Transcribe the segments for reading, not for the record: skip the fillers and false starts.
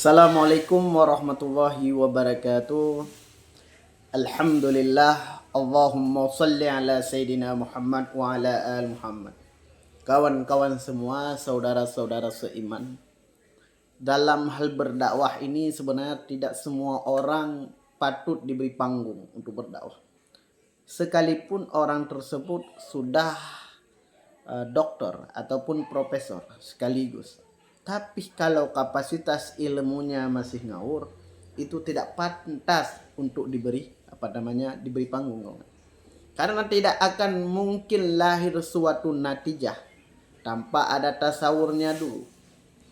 Assalamualaikum warahmatullahi wabarakatuh. Alhamdulillah. Allahumma salli ala Sayyidina Muhammad wa ala al Muhammad. Kawan-kawan semua, saudara-saudara seiman. Dalam hal berdakwah ini sebenarnya tidak semua orang patut diberi panggung untuk berdakwah. Sekalipun orang tersebut sudah doktor ataupun profesor sekaligus. Tapi kalau kapasitas ilmunya masih ngawur, itu tidak pantas untuk diberi panggung. Karena tidak akan mungkin lahir suatu natijah tanpa ada tasawurnya dulu.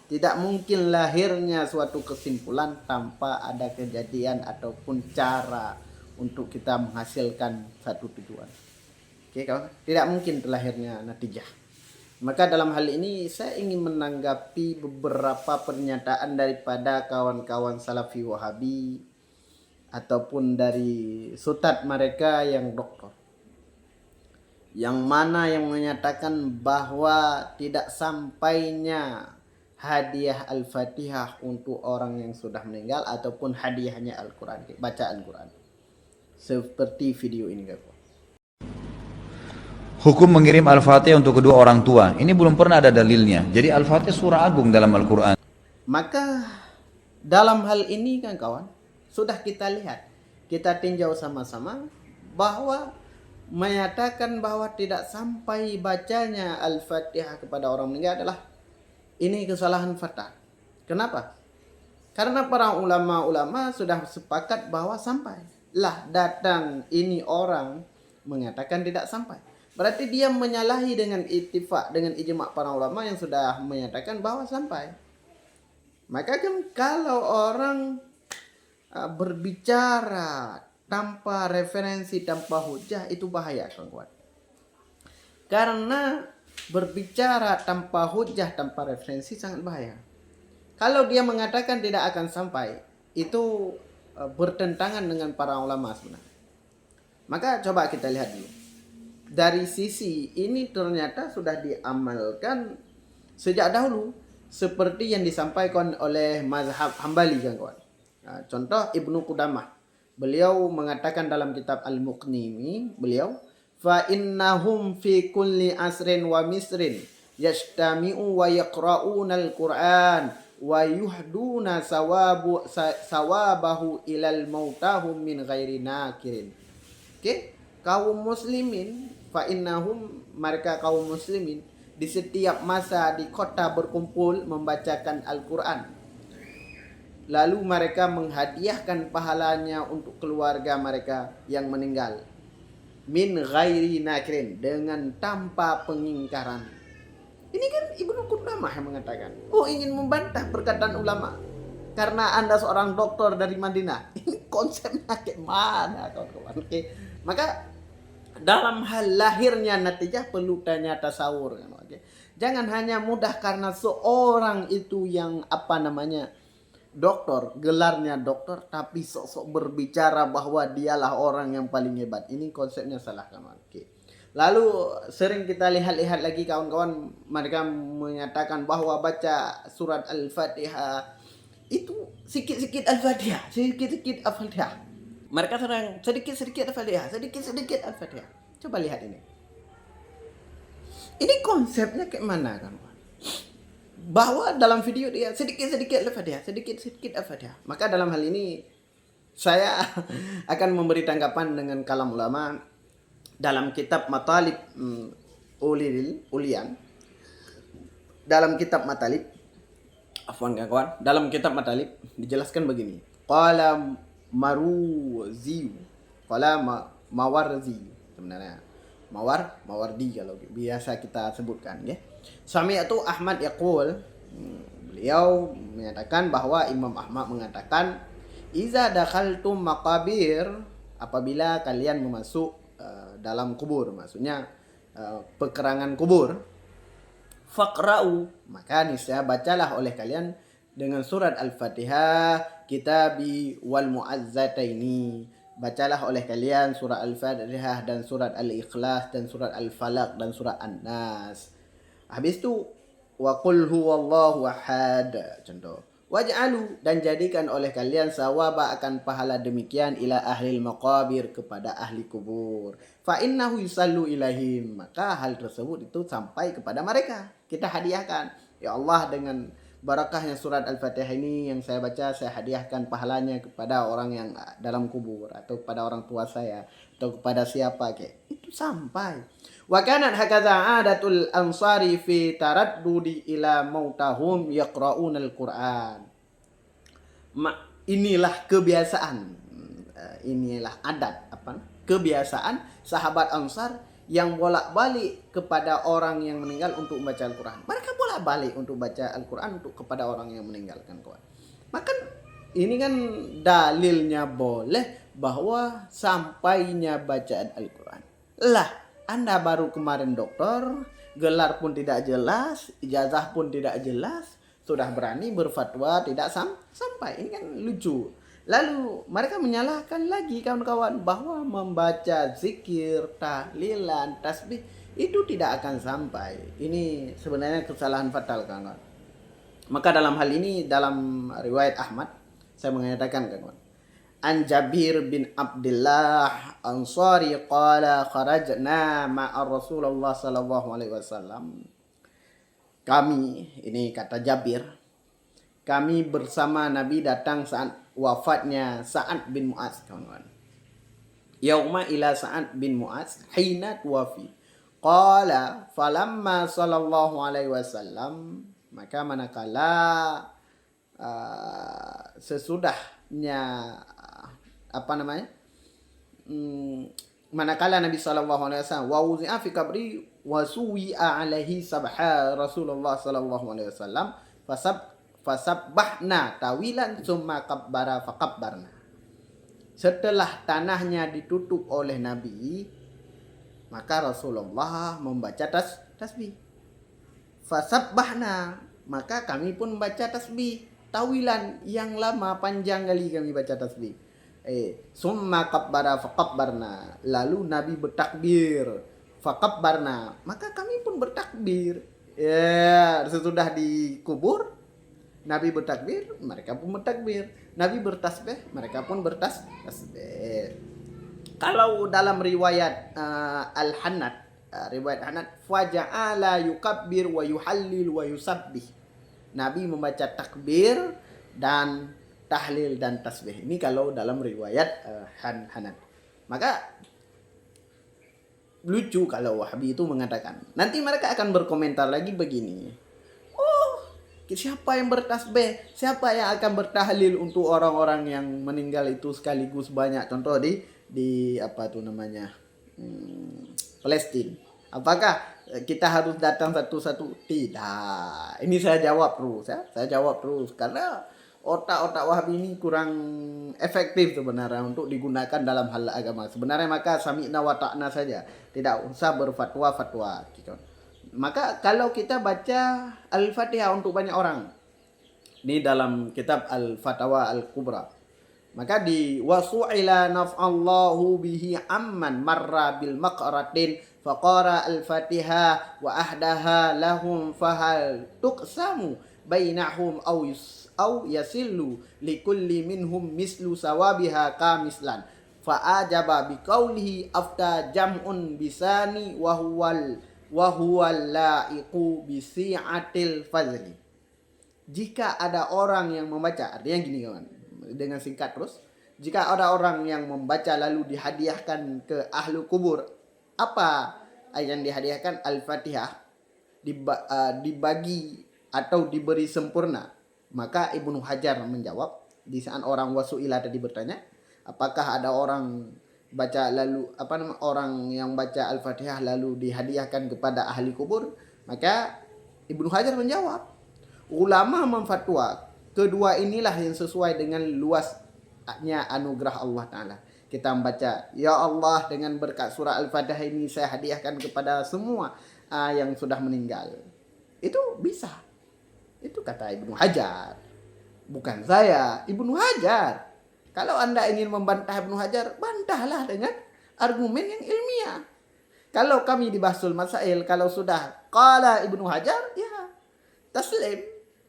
Tidak mungkin lahirnya suatu kesimpulan tanpa ada kejadian ataupun cara untuk kita menghasilkan satu tujuan. Oke, kawan? Tidak mungkin terlahirnya natijah. Maka dalam hal ini saya ingin menanggapi beberapa pernyataan daripada kawan-kawan Salafi Wahabi ataupun dari sutad mereka yang doktor. Yang mana yang menyatakan bahwa tidak sampainya hadiah Al-Fatihah untuk orang yang sudah meninggal ataupun hadiahnya Al-Quran, bacaan Quran. Seperti video ini, guys. Hukum mengirim Al-Fatihah untuk kedua orang tua. Ini belum pernah ada dalilnya. Jadi Al-Fatihah surah agung dalam Al-Quran. Maka dalam hal ini kan kawan, sudah kita lihat, kita tinjau sama-sama bahwa menyatakan bahwa tidak sampai bacanya Al-Fatihah kepada orang meninggal adalah ini kesalahan fatal. Kenapa? Karena para ulama-ulama sudah sepakat bahwa sampai. Lah datang ini orang mengatakan tidak sampai. Berarti dia menyalahi dengan ittifaq, dengan ijma' para ulama yang sudah menyatakan bahwa sampai. Maka kan kalau orang berbicara tanpa referensi, tanpa hujah, itu bahaya, kawan. Karena berbicara tanpa hujah, tanpa referensi sangat bahaya. Kalau dia mengatakan tidak akan sampai, itu bertentangan dengan para ulama sebenarnya. Maka coba kita lihat dulu. Dari sisi ini ternyata sudah diamalkan sejak dahulu seperti yang disampaikan oleh mazhab Hambali, kan kawan. Nah, contoh Ibnu Qudamah, beliau mengatakan dalam kitab Al-Muqni ini, beliau fa innahum fi kulli asrin wa misrin yajtami'u wa yaqra'una al-Qur'an wa yuhduna sawabahu ilal mautahum min ghairi nakirin. Oke? Kaum muslimin, fa innahum, mereka kaum muslimin di setiap masa di kota berkumpul membacakan Al-Quran. Lalu mereka menghadiahkan pahalanya untuk keluarga mereka yang meninggal. Min ghairi nakirin, dengan tanpa pengingkaran. Ini kan Ibnu Qudamah yang mengatakan. Oh, ingin membantah perkataan ulama. Karena Anda seorang doktor dari Madinah. Ini konsepnya kayak mana, kawan-kawan? Oke. Maka dalam hal lahirnya natijah perlu tanya tasawur, kan? Oke. Jangan hanya mudah karena seorang itu yang doktor, gelarnya doktor, tapi sok-sok berbicara bahwa dialah orang yang paling hebat. Ini konsepnya salah, kan? Oke. Lalu sering kita lihat lagi kawan-kawan, mereka menyatakan bahwa baca surat Al-Fatihah itu sedikit-sedikit Al-Fatihah, sedikit-sedikit Al-Fatihah. Mereka sedang sedikit-sedikit Al-Fatihah, sedikit-sedikit Al-Fatihah. Coba lihat ini. Ini konsepnya kayak mana, kan? Bahwa dalam video dia sedikit-sedikit Al-Fatihah, sedikit-sedikit Al-Fatihah. Maka dalam hal ini saya akan memberi tanggapan dengan kalam ulama dalam kitab Matalib Ulian. Dalam kitab Matalib, kawan, dalam kitab Matalib dijelaskan begini. Qala Maruzi, qala Mawarzi, sebenarnya Mawardi kalau biasa kita sebutkan, ya. Sami'tu Ahmad yaqul, beliau menyatakan bahwa Imam Ahmad mengatakan, iza dakhaltum maqabir, apabila kalian memasuk dalam kubur, maksudnya pekerangan kubur, faqra'u, maka niscaya bacalah oleh kalian dengan surat Al-Fatihah, kitabi wal mu'azzataini. Bacalah oleh kalian surat Al-Fatihah dan surat Al-Ikhlas dan surat Al-Falaq dan surat An-Nas. Habis itu wa qul huwallahu ahad, contoh. Waj'alu, dan jadikan oleh kalian sawaba akan pahala demikian ila ahlil maqabir, kepada ahli kubur. Fa innahu yusallu ilaihim, maka hal tersebut itu sampai kepada mereka. Kita hadiahkan. Ya Allah, dengan barakahnya surat Al-Fatihah ini yang saya baca, saya hadiahkan pahalanya kepada orang yang dalam kubur, atau kepada orang tua saya, atau kepada siapa kayak itu sampai. Wa kanat hakadha adatul ansari fi taraddudi ila mautahum yaqra'unal Qur'an. Inilah kebiasaan, inilah adat, kebiasaan sahabat Ansar yang bolak-balik kepada orang yang meninggal untuk membaca Al-Quran. Mereka bolak-balik untuk baca Al-Quran untuk kepada orang yang meninggalkan Quran. Maka ini kan dalilnya boleh bahwa sampainya bacaan Al-Quran. Lah, Anda baru kemarin dokter, gelar pun tidak jelas, ijazah pun tidak jelas, sudah berani berfatwa tidak sampai. Ini kan lucu. Lalu mereka menyalahkan lagi kawan-kawan bahwa membaca zikir, tahlilan, tasbih itu tidak akan sampai. Ini sebenarnya kesalahan fatal kawan-kawan. Maka dalam hal ini, dalam riwayat Ahmad, saya mengatakan kawan-kawan, An Jabir bin Abdullah Ansari qala kharajna ma'a Rasulullah sallallahu alaihi wasallam. Kami, ini kata Jabir, kami bersama Nabi datang saat wafatnya Sa'ad bin Mu'az, kawan-kawan. Yauma ila Sa'ad bin Mu'az hina tuwafi. Qala falamma sallallahu alaihi wasallam, maka manakala sesudahnya manakala Nabi sallallahu alaihi wasallam wa wuzi'a fi qabri wa suwi'a alaihi sabha Rasulullah sallallahu alaihi wasallam fasabbahna tawilan summa kabbara fakabbarna. Setelah tanahnya ditutup oleh Nabi, maka Rasulullah membaca tasbih. Fasabbahna, maka kami pun membaca tasbih. Tawilan, yang lama, panjang kali kami baca tasbih. Summa kabbara fakabbarna, lalu Nabi bertakbir. Fakabbarna, maka kami pun bertakbir. Ya, sesudah dikubur, Nabi bertakbir, mereka pun bertakbir. Nabi bertasbih, mereka pun bertasbih. Kalau dalam riwayat Al-Hannad, riwayat Hannad, faja'ala yukabbir wa yuhallil wa yusabbih. Nabi membaca takbir dan tahlil dan tasbih. Ini kalau dalam riwayat Hannad. Maka lucu kalau Wahabi itu mengatakan. Nanti mereka akan berkomentar lagi begini. Siapa yang bertasbih? Siapa yang akan bertahlil untuk orang-orang yang meninggal itu sekaligus banyak? Contoh di apa tuh namanya? Palestina. Apakah kita harus datang satu-satu? Tidak. Ini saya jawab terus ya. Saya jawab terus karena otak-otak Wahabi ini kurang efektif sebenarnya untuk digunakan dalam hal agama. Sebenarnya maka sami'na wa ta'na saja. Tidak usah berfatwa-fatwa gitu. Maka kalau kita baca Al-Fatihah untuk banyak orang, ini dalam kitab Al-Fatawa Al-Kubra, maka di wasu'ila naf'allahu bihi amman marra bil maqratin faqara Al-Fatihah wa ahdaha lahum fahal tuqsamu bainahum aw yasillu likulli minhum mislu sawabiha kamislan fa'ajaba biqaulihi afta jam'un bisani wa huwal la'iqu bisi'atil fazli. Jika ada orang yang membaca, artinya gini kawan, dengan singkat terus, jika ada orang yang membaca lalu dihadiahkan ke ahlu kubur, apa yang dihadiahkan? Al-Fatihah, dibagi atau diberi sempurna. Maka Ibnu Hajar menjawab, di saat orang wasu'ila tadi bertanya, apakah ada orang baca lalu orang yang baca Al-Fatihah lalu dihadiahkan kepada ahli kubur? Maka Ibnu Hajar menjawab, ulama memfatwa kedua inilah yang sesuai dengan luasnya anugerah Allah Ta'ala. Kita membaca, ya Allah, dengan berkat surah Al-Fatihah ini saya hadiahkan kepada semua yang sudah meninggal. Itu bisa. Itu kata Ibnu Hajar, bukan saya, Ibnu Hajar. Kalau Anda ingin membantah Ibnu Hajar, bantahlah dengan argumen yang ilmiah. Kalau kami di Bahsul Masail, kalau sudah qala Ibnu Hajar, ya taslim.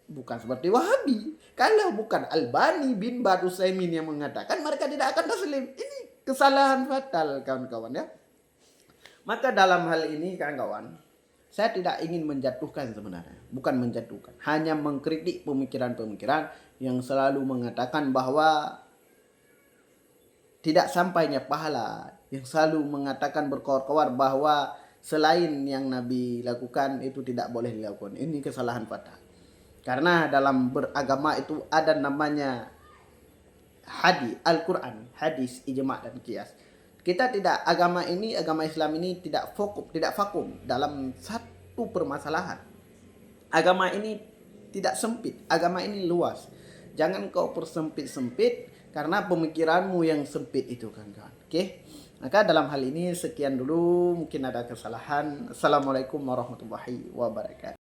Bukan seperti Wahabi. Kalau bukan Albani bin Bad Utsaimin yang mengatakan, mereka tidak akan taslim. Ini kesalahan fatal kawan-kawan ya. Maka dalam hal ini kawan-kawan, saya tidak ingin menjatuhkan sebenarnya. Bukan menjatuhkan. Hanya mengkritik pemikiran-pemikiran yang selalu mengatakan bahwa tidak sampainya pahala. Yang selalu mengatakan berkoar-koar bahwa selain yang Nabi lakukan itu tidak boleh dilakukan. Ini kesalahan fatal. Karena dalam beragama itu ada namanya hadis, Al-Quran, hadis, ijma' dan qiyas. Kita tidak, agama Islam ini tidak vakum dalam satu permasalahan. Agama ini tidak sempit, agama ini luas. Jangan kau persempit-sempit karena pemikiranmu yang sempit itu kan kawan. Oke? Maka dalam hal ini sekian dulu, mungkin ada kesalahan. Assalamualaikum warahmatullahi wabarakatuh.